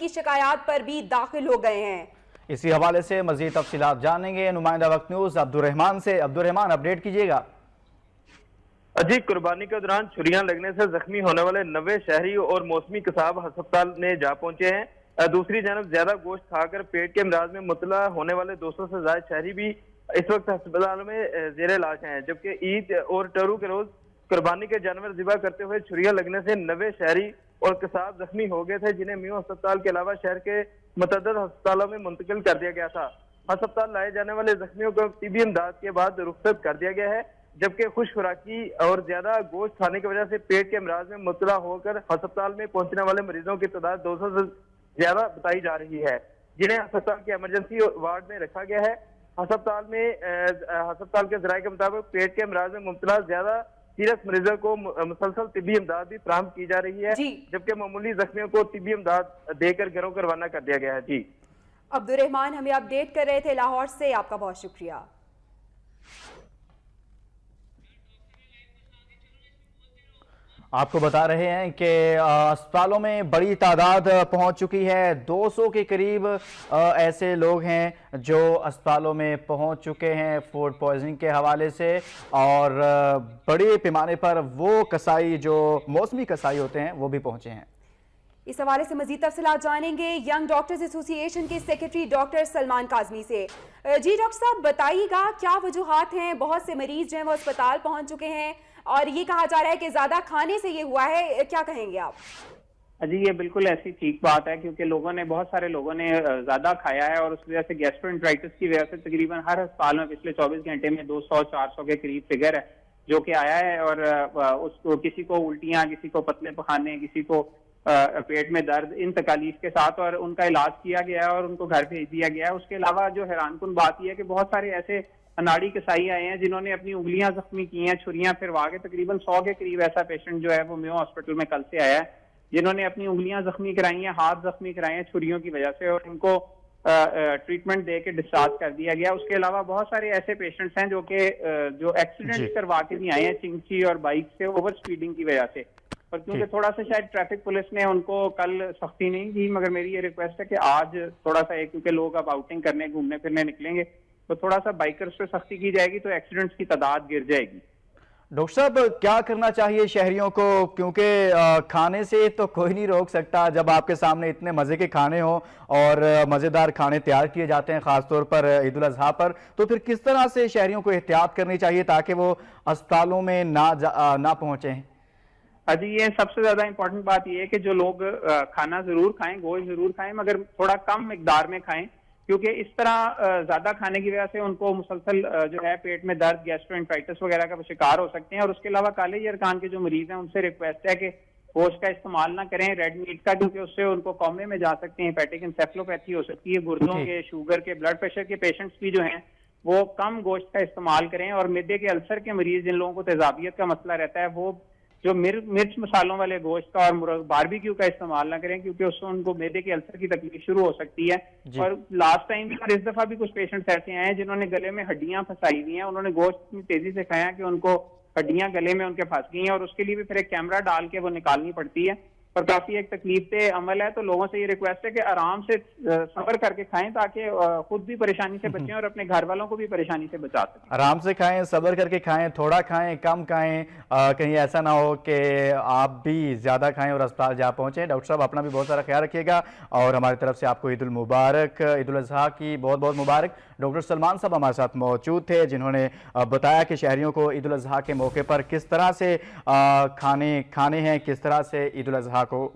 की शिकायत पर भी दाखिल हो गए हैं। इसी हवाले से मजीद तफसीलात जानेंगे नुमाइंदा वक्त न्यूज अब्दुर्रहमान से। अब्दुर्रहमान, अपडेट कीजिएगा। जी, कुर्बानी के दौरान छुरियां लगने से जख्मी होने वाले 90 शहरी और मौसमी कसाब अस्पताल में जा पहुंचे हैं। दूसरी जानब ज्यादा गोश्त खाकर पेट के अमराज में मुबतला होने वाले 200 से ज्यादा शहरी भी इस वक्त अस्पताल में जेर इलाज हैं। जबकि ईद और टरू के रोज कुर्बानी के जानवर ज़िबा करते हुए छुरियां लगने से 90 शहरी और कसाब जख्मी हो गए थे, जिन्हें मियो अस्पताल के अलावा शहर के मुतअद्दिद अस्पतालों में मुंतकिल कर दिया गया था। अस्पताल लाए जाने वाले जख्मियों को तिबी इमदाद के बाद रुखसत कर दिया गया है, जबकि खुश खुराकी और ज्यादा गोश्त खाने की वजह से पेट के अमराज में मुबतला होकर अस्पताल में पहुंचने वाले मरीजों की तादाद 200 से ज्यादा बताई जा रही है, जिन्हें अस्पताल के इमरजेंसी वार्ड में रखा गया है। अस्पताल के जराये के मुताबिक पेट के अमराज में मुबतला ज्यादा सीरियस मरीजों को मुसलसल तिबी इमदाद भी फराहम की जा रही है, जबकि मामूली जख्मियों को तिबी इमदाद देकर घरों को रवाना कर दिया गया है। जी, अब्दुर्रहमान हमें अपडेट कर रहे थे लाहौर से, आपका बहुत शुक्रिया। आपको बता रहे हैं कि अस्पतालों में बड़ी तादाद पहुंच चुकी है। 200 के करीब ऐसे लोग हैं जो अस्पतालों में पहुंच चुके हैं फूड पॉइजनिंग के हवाले से, और बड़े पैमाने पर वो कसाई जो मौसमी कसाई होते हैं वो भी पहुंचे हैं। इस हवाले से मजीद तफसीलात जानेंगे यंग डॉक्टर्स एसोसिएशन के सेक्रेटरी डॉक्टर सलमान काजमी से। जी डॉक्टर साहब, बताइएगा क्या वजूहात हैं? बहुत से मरीज जो हैं वो अस्पताल पहुंच चुके हैं और ये कहा जा रहा है कि ज्यादा खाने से ये हुआ है, क्या कहेंगे आप? जी, ये बिल्कुल ऐसी ठीक बात है, क्योंकि बहुत सारे लोगों ने ज्यादा खाया है और उस वजह से गैस्ट्रोएंटेराइटिस की वजह से तकरीबन हर अस्पताल में पिछले 24 घंटे में 200-400 के करीब फिगर है जो कि आया है। और उसको किसी को उल्टियां, किसी को पतले पखाने, किसी को पेट में दर्द, इन तकालीफ के साथ, और उनका इलाज किया गया है और उनको घर भेज दिया गया है। उसके अलावा जो हैरानकुन बात यह है कि बहुत सारे ऐसे अनाड़ी कसाई आए हैं जिन्होंने अपनी उंगलियां जख्मी की हैं, छुरियां फिरवा के। तकरीबन 100 के करीब ऐसा पेशेंट जो है वो मेयो हॉस्पिटल में कल से आया है, जिन्होंने अपनी उंगलियां जख्मी कराई हैं, हाथ जख्मी कराए हैं छुरियों की वजह से, और उनको ट्रीटमेंट दे के डिस्चार्ज कर दिया गया। उसके अलावा बहुत सारे ऐसे पेशेंट्स हैं जो एक्सीडेंट करवा के भी आए हैं चिंची और बाइक से ओवर स्पीडिंग की वजह से। और क्योंकि थोड़ा सा शायद ट्रैफिक पुलिस ने उनको कल सख्ती नहीं की, मगर मेरी ये रिक्वेस्ट है कि आज थोड़ा सा, क्योंकि लोग अब आउटिंग करने घूमने फिरने निकलेंगे, तो थोड़ा सा बाइकर्स पे सख्ती की जाएगी तो एक्सीडेंट्स की तादाद गिर जाएगी। डॉक्टर साहब, क्या करना चाहिए शहरियों को? क्योंकि खाने से तो कोई नहीं रोक सकता, जब आपके सामने इतने मजे के खाने हो और मजेदार खाने तैयार किए जाते हैं खासतौर पर ईद उल अजहा पर, तो फिर किस तरह से शहरियों को एहतियात करनी चाहिए ताकि वो अस्पतालों में ना पहुंचे? जी, ये सबसे ज्यादा इंपॉर्टेंट बात यह है कि जो लोग खाना जरूर खाएं, गोश्त जरूर खाएं, मगर थोड़ा कम मिकदार में खाएं, क्योंकि इस तरह ज्यादा खाने की वजह से उनको मुसलसल जो है पेट में दर्द, गैस्ट्रोएंटेराइटिस वगैरह का शिकार हो सकते हैं। और उसके अलावा काले यरकान के जो मरीज हैं उनसे रिक्वेस्ट है कि गोश्त का इस्तेमाल ना करें, रेड मीट का, क्योंकि उससे उनको कॉमे में जा सकते हैं, हेपेटिक एंसेफेलोपैथी हो सकती है। गुर्दों के, शुगर के, ब्लड प्रेशर के पेशेंट्स भी जो हैं वो कम गोश्त का इस्तेमाल करें। और मैदे के अल्सर के मरीज, जिन लोगों को तेजाबियत का मसला रहता है, वो जो मिर्च मसालों वाले गोश्त का और बारबेक्यू का इस्तेमाल ना करें, क्योंकि उससे उनको मैदे के अल्सर की तकलीफ शुरू हो सकती है। और लास्ट टाइम भी और इस दफा भी कुछ पेशेंट्स ऐसे आए हैं जिन्होंने गले में हड्डियां फंसाई हुई हैं, उन्होंने गोश्त इतनी तेजी से खाया कि उनको हड्डियां गले में उनके फंस गई हैं, और उसके लिए भी फिर एक कैमरा डाल के वो निकालनी पड़ती है, और काफी एक तकलीफ दे अमल है। तो लोगों से ये रिक्वेस्ट है कि आराम से सब्र करके खाएं, ताकि खुद भी परेशानी से बचें और अपने घर वालों को भी परेशानी से बचा सकें। आराम से खाएं, सब्र करके खाएं, थोड़ा खाएं, कम खाएं, कहीं ऐसा ना हो कि आप भी ज्यादा खाएं और अस्पताल जा पहुंचे। डॉक्टर साहब, अपना भी बहुत सारा ख्याल रखिएगा और हमारी तरफ से आपको ईद उल मुबारक, ईद उल अजहा की बहुत बहुत मुबारक। डॉक्टर सलमान साहब हमारे साथ मौजूद थे, जिन्होंने बताया कि शहरियों को ईद उल अजहा के मौके पर किस तरह से खाने हैं, किस तरह से ईद उल अजहा को